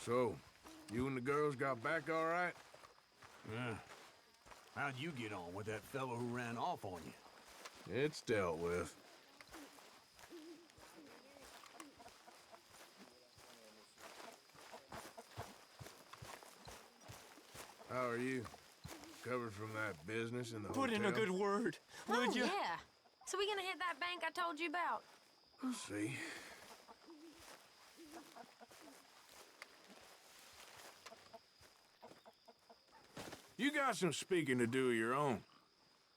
So, you and the girls got back all right? Yeah. How'd you get on with that fellow who ran off on you? It's dealt with. How are you? Recovered from that business in the Put hotel? in a good word, would you? Yeah. So we gonna hit that bank I told you about? We'll see. You got some speaking to do of your own.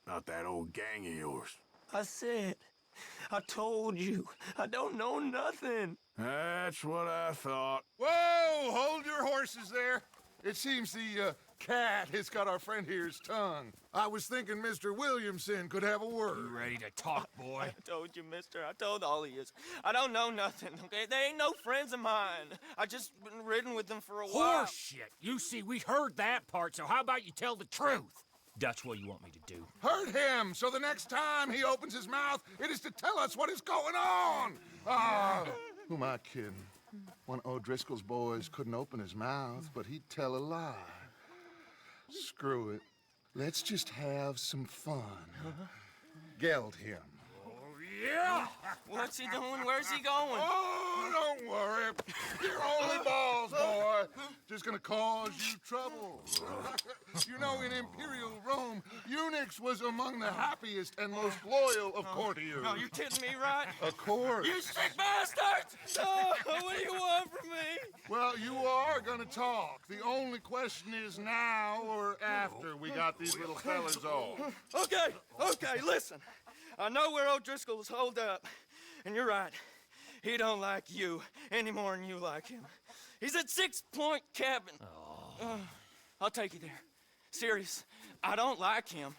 Not that old gang of yours. I said, I told you, I don't know nothing. That's what I thought. Whoa! Hold your horses there. It seems the cat has got our friend here's tongue. I was thinking Mr. Williamson could have a word. Ready to talk, boy? I told you, mister, I told all of you. I don't know nothing, okay? They ain't no friends of mine. I just been ridden with them for a while. Horseshit! You see, we heard that part, so how about you tell the truth? That's what you want me to do. Hurt him, so the next time he opens his mouth, it is to tell us what is going on. Ah, who am I kidding? One of O'Driscoll's boys couldn't open his mouth, but he'd tell a lie. Screw it. Let's just have some fun. Geld him. Yeah! What's he doing? Where's he going? Oh, don't worry. You're only balls, boy. Just gonna cause you trouble. You know, in Imperial Rome, eunuchs was among the happiest and most loyal of courtiers. No, you kidding me, right? Of course. You sick bastards! Oh, what do you want from me? Well, you are gonna talk. The only question is now or after we got these little fellas off. Okay, listen. I know where O'Driscoll's holed up, and you're right. He don't like you any more than you like him. He's at 6 Point Cabin. I'll take you there. Serious, I don't like him.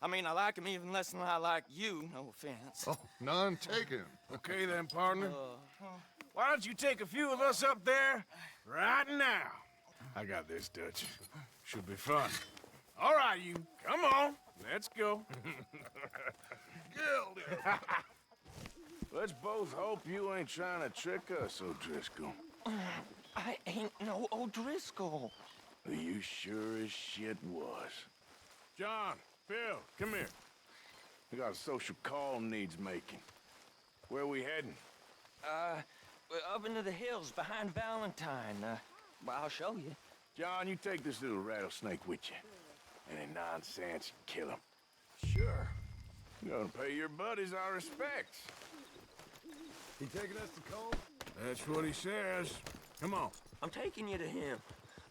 I mean, I like him even less than I like you, no offense. Oh, none taken. Okay then, partner. Why don't you take a few of us up there right now? I got this, Dutch. Should be fun. All right, you. Come on. Let's go. Let's both hope you ain't trying to trick us, O'Driscoll. I ain't no O'Driscoll. You sure as shit was. John, Phil, come here. We got a social call needs making. Where we heading? Up into the hills behind Valentine. Well, I'll show you. John, you take this little rattlesnake with you. Any nonsense, kill him. Sure. You're gonna pay your buddies our respects. He taking us to Cole? That's what he says. Come on. I'm taking you to him.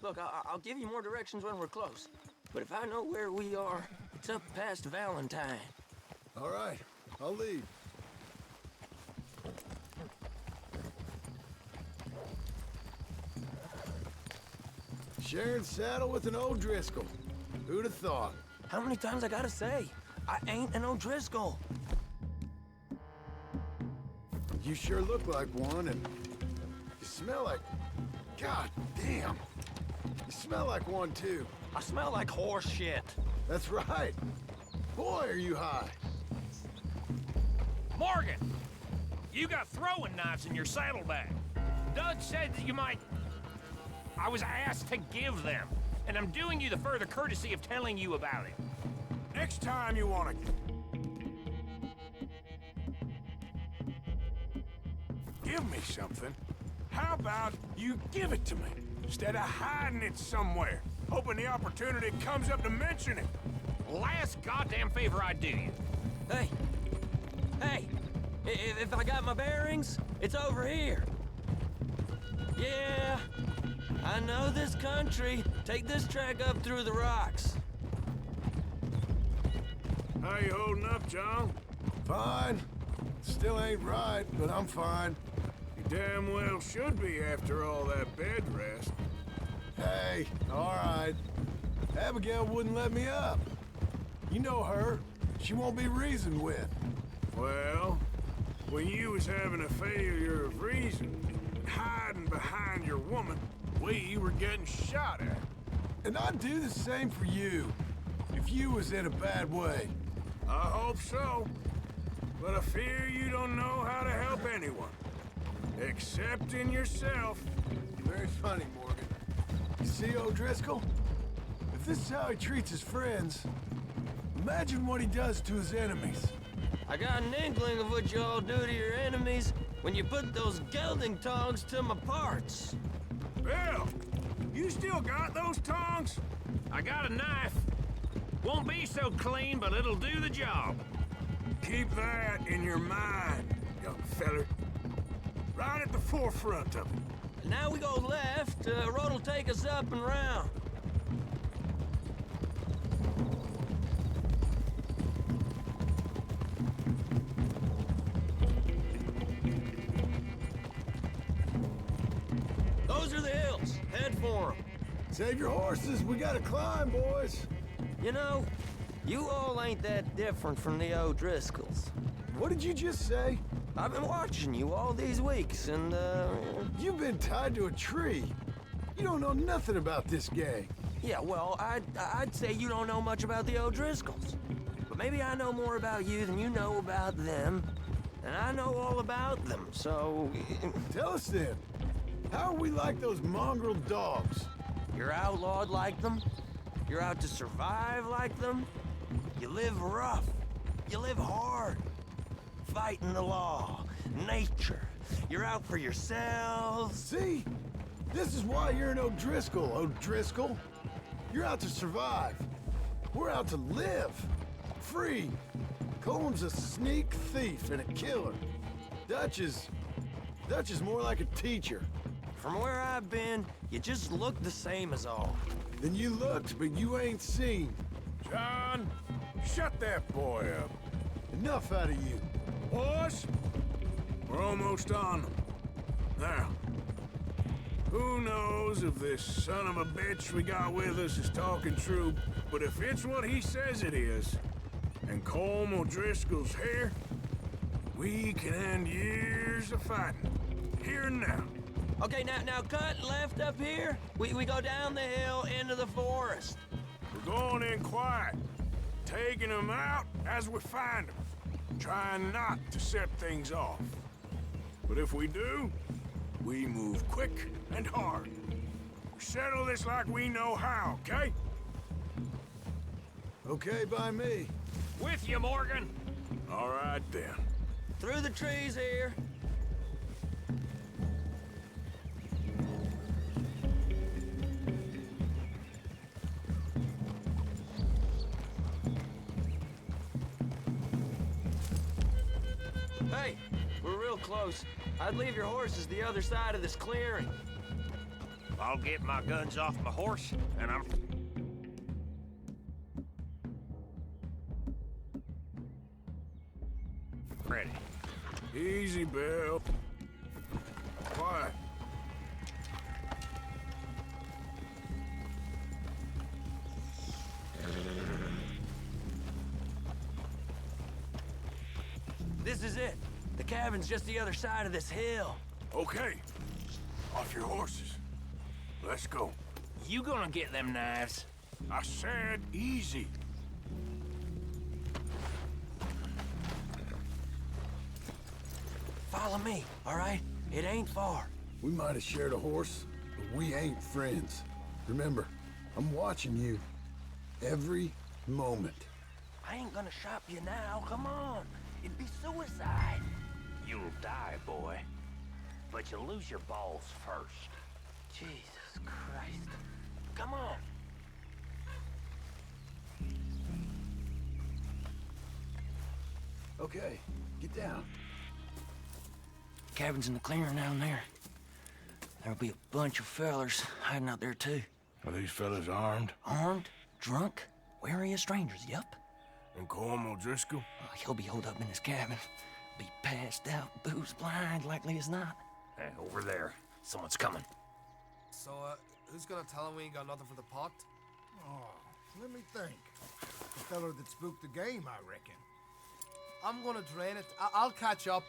Look, I'll give you more directions when we're close. But if I know where we are, it's up past Valentine. All right, I'll lead. Sharing saddle with an O'Driscoll. Who'd have thought? How many times I gotta say? I ain't an O'Driscoll. You sure look like one, and you smell like... God damn. You smell like one, too. I smell like horse shit. That's right. Boy, are you high. Morgan! You got throwing knives in your saddlebag. Doug said that you might... I was asked to give them, and I'm doing you the further courtesy of telling you about it. Next time you wanna... Give me something. How about you give it to me, instead of hiding it somewhere, hoping the opportunity comes up to mention it? Last goddamn favor I do you. Hey! If I got my bearings, it's over here. Yeah, I know this country. Take this track up through the rocks. How you holding up, John? Fine. Still ain't right, but I'm fine. You damn well should be after all that bed rest. Hey, all right. Abigail wouldn't let me up. You know her. She won't be reasoned with. Well, when you was having a failure of reason, hiding behind your woman, we were getting shot at. And I'd do the same for you, if you was in a bad way. I hope so. But I fear you don't know how to help anyone. Except in yourself. Very funny, Morgan. You see, O'Driscoll? If this is how he treats his friends, imagine what he does to his enemies. I got an inkling of what you all do to your enemies when you put those gelding tongs to my parts. Bill, you still got those tongs? I got a knife. Won't be so clean, but it'll do the job. Keep that in your mind, young feller. Right at the forefront of it. Now we go left, road'll take us up and round. Those are the hills. Head for them. Save your horses, we gotta climb, boys. You know, you all ain't that different from the O'Driscolls. What did you just say? I've been watching you all these weeks, and, You've been tied to a tree. You don't know nothing about this gang. yeah, well, I'd say you don't know much about the O'Driscolls. But maybe I know more about you than you know about them. And I know all about them, so... Tell us then, how are we like those mongrel dogs? You're outlawed like them? You're out to survive like them? You live rough. You live hard. Fighting the law, nature. You're out for yourselves. See? This is why you're an O'Driscoll, O'Driscoll. You're out to survive. We're out to live. Free. Coleman's a sneak thief and a killer. Dutch is more like a teacher. From where I've been, you just look the same as all. Then you looked, but you ain't seen. John, shut that boy up. Enough out of you. Boys, we're almost on them. Now, who knows if this son of a bitch we got with us is talking true, but if it's what he says it is, and Colm O'Driscoll's here, we can end years of fighting, here and now. Okay, now cut left up here. We go down the hill into the forest. We're going in quiet, taking them out as we find them, trying not to set things off. But if we do, we move quick and hard. We settle this like we know how, okay? Okay by me. With you, Morgan. All right, then. Through the trees here. Hey, we're real close. I'd leave your horses the other side of this clearing. I'll get my guns off my horse, and I'm... ready. Easy, Bill. Quiet. This is it. The cabin's just the other side of this hill. Okay. Off your horses. Let's go. You gonna get them knives? I said easy. Follow me, all right? It ain't far. We might have shared a horse, but we ain't friends. Remember, I'm watching you. Every moment. I ain't gonna shop you now, come on. It'd be suicide. You'll die, boy. But you'll lose your balls first. Jesus Christ. Come on. Okay, get down. Cabin's in the clearing down there. There'll be a bunch of fellers hiding out there too. Are these fellas armed? Armed, drunk, wary of strangers, yup. And Colm O'Driscoll? He'll be holed up in his cabin. Be passed out, booze blind, likely as not. Hey, over there. Someone's coming. So, who's gonna tell him we ain't got nothing for the pot? Oh, let me think. The feller that spooked the game, I reckon. I'm gonna drain it. I'll catch up.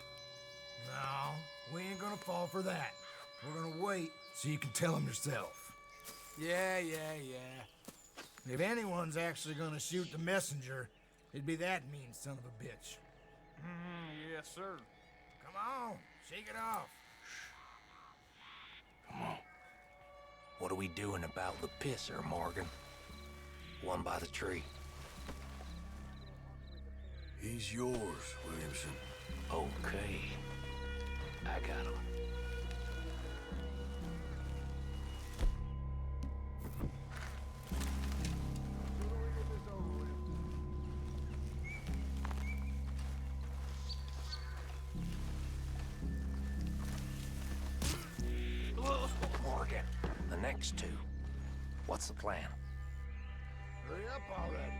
No, we ain't gonna fall for that. We're gonna wait so you can tell him yourself. Yeah. If anyone's actually gonna shoot the messenger, it'd be that mean son of a bitch. Yes, sir. Come on, shake it off. Come on. What are we doing about the pisser, Morgan? One by the tree. He's yours, Williamson. Okay. I got him. Morgan, the next two. What's the plan? Hurry up already.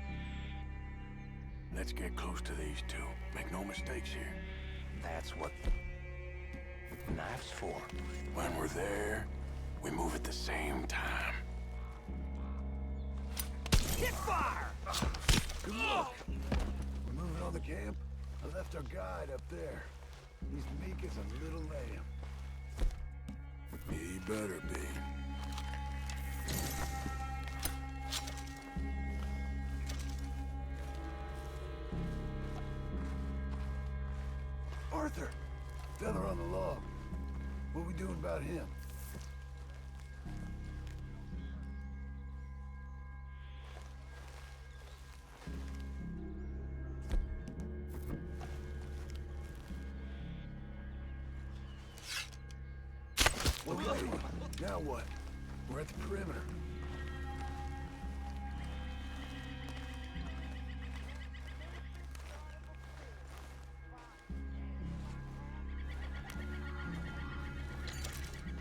Let's get close to these two. Make no mistakes here. That's what knife's for. When we're there, we move at the same time. Hit fire! Good luck. We're moving on the camp. I left our guide up there. He's meek as a little lamb. He better be. Arthur! Feather on the log. What we doing about him? Okay, now what? We're at the perimeter.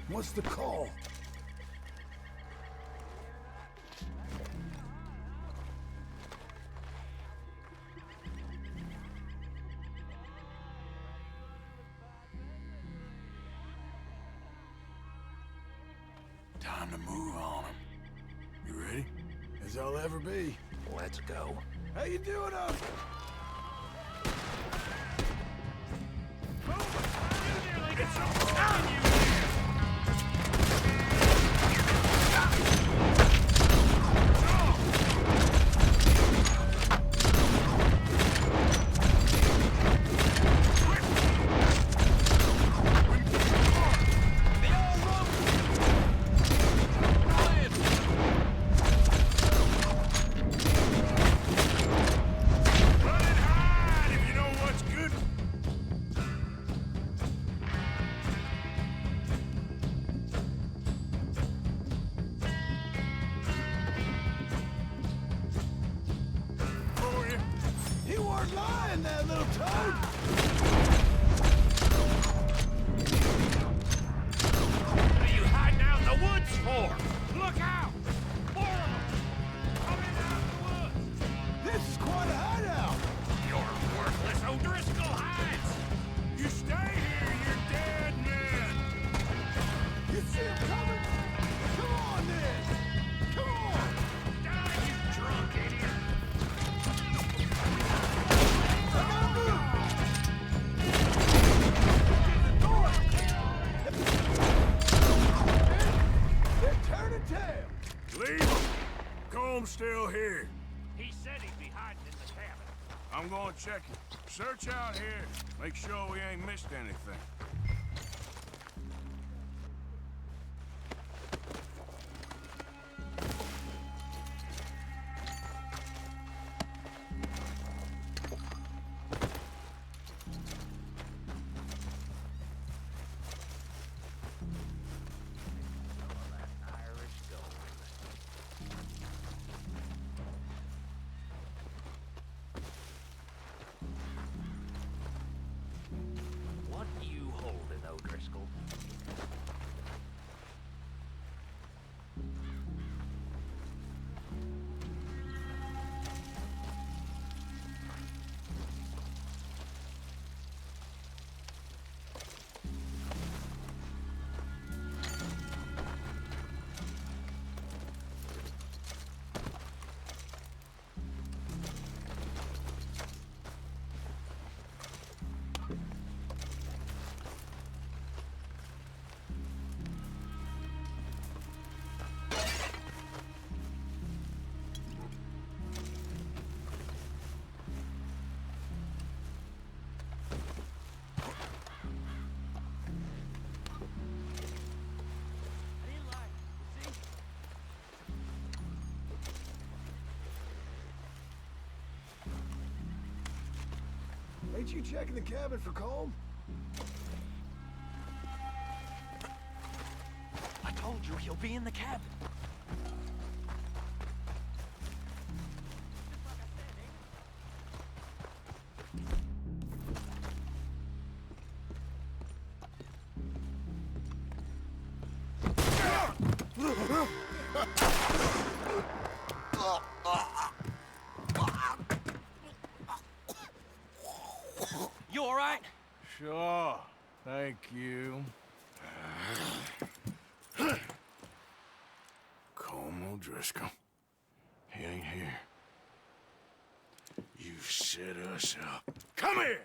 What's the call? Time to move on him. You ready? As I'll ever be. Let's go. How you doing, Arthur? Lying there, little toad! What are you hiding out in the woods for? Look out! More of them! Coming out of the woods! This is quite a hideout! You're worthless O'Driscoll hides! You stay here, you dead man! You see him coming? Come on, then! Come on! Die, you drunk idiot! They're turning tail! Leave him! Comb's still here. He said he'd be hiding in the cabin. I'm gonna check it. Search out here. Make sure we ain't missed anything. What you Ain't you checking the cabin for Colm? I told you he'll be in the cabin. You all right? Sure. Thank you. Colm O'Driscoll. He ain't here. You set us up. Come here!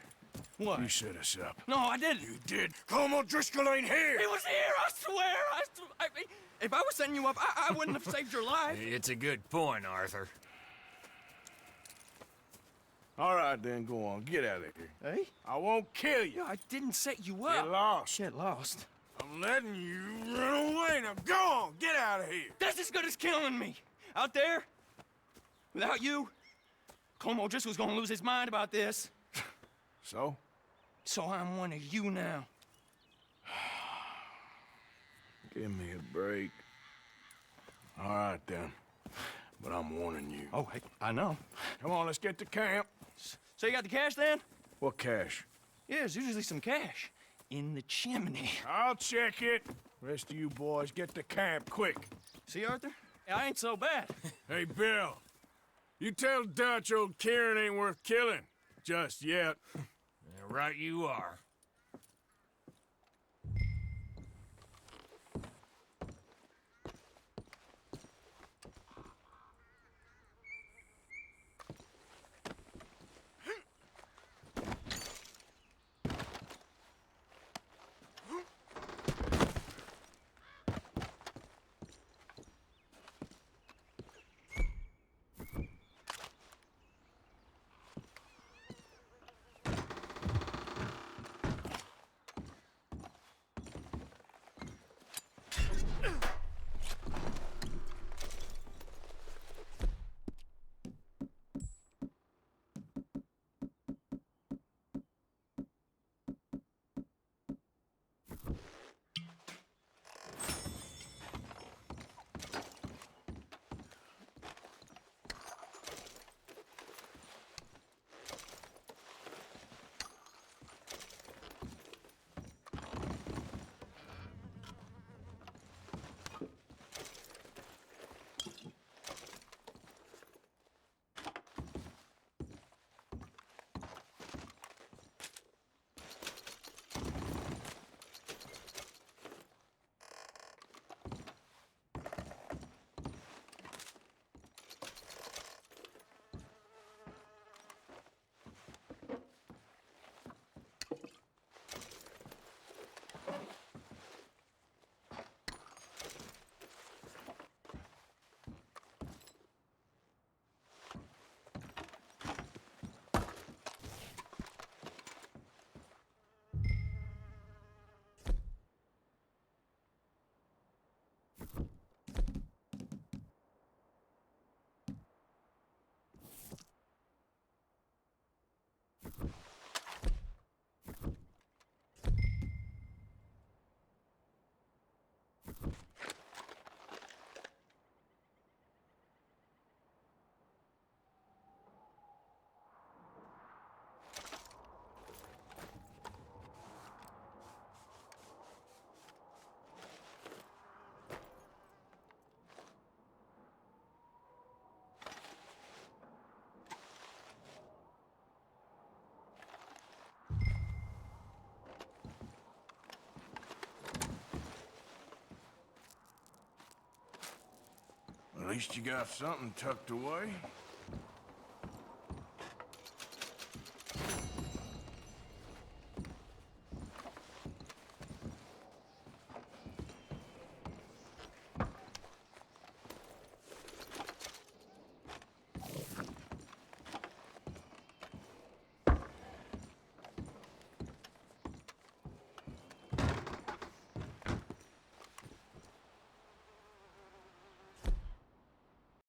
What? You set us up. No, I didn't. You did. Colm O'Driscoll ain't here! He was here, I swear! If I was setting you up, I wouldn't have saved your life. It's a good point, Arthur. All right, then, go on. Get out of here. Hey? I won't kill you. I didn't set you up. Get lost. Get lost. I'm letting you run away. Now go on. Get out of here. That's as good as killing me. Out there, without you, Colm O'Driscoll's gonna lose his mind about this. So? So I'm one of you now. Give me a break. All right, then. But I'm warning you. Oh, hey, I know. Come on, let's get to camp. So you got the cash then? What cash? Yeah, there's usually some cash in the chimney. I'll check it. Rest of you boys, get to camp, quick. See, Arthur? I ain't so bad. Hey, Bill. You tell Dutch old Kieran ain't worth killing. Just yet. Yeah, right you are. At least you got something tucked away.